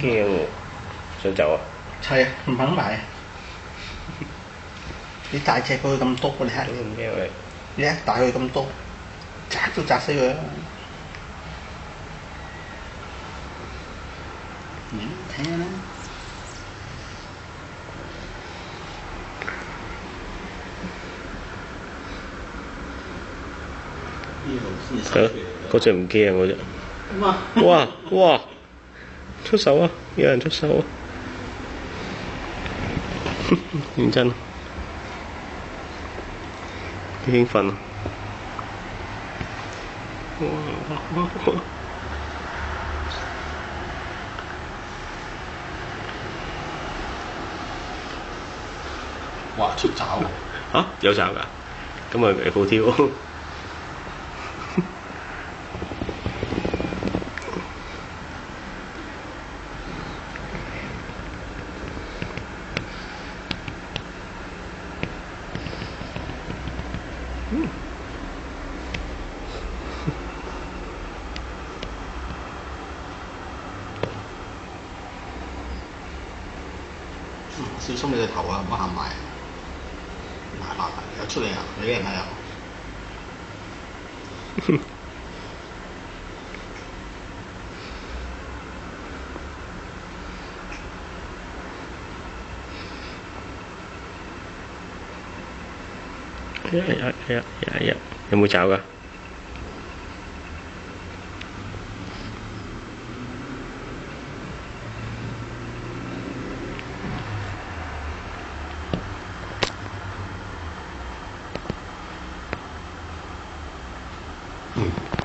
驚喎，想走啊？係啊，唔肯埋。你大隻過佢咁多，你睇下唔驚佢。你一大佢咁多，砸都砸死佢啦！睇下啦。係咯，嗰隻唔驚嗰隻。哇！哇哇！出手啊！有人出手啊！認真，幾興奮啊！哇哇哇！哇！出爪喎！嚇有爪㗎？咁咪好挑。小心你個頭啊！唔好行埋。嗱，有出嚟啊！你嘅人係啊！有冇爪㗎？嗯。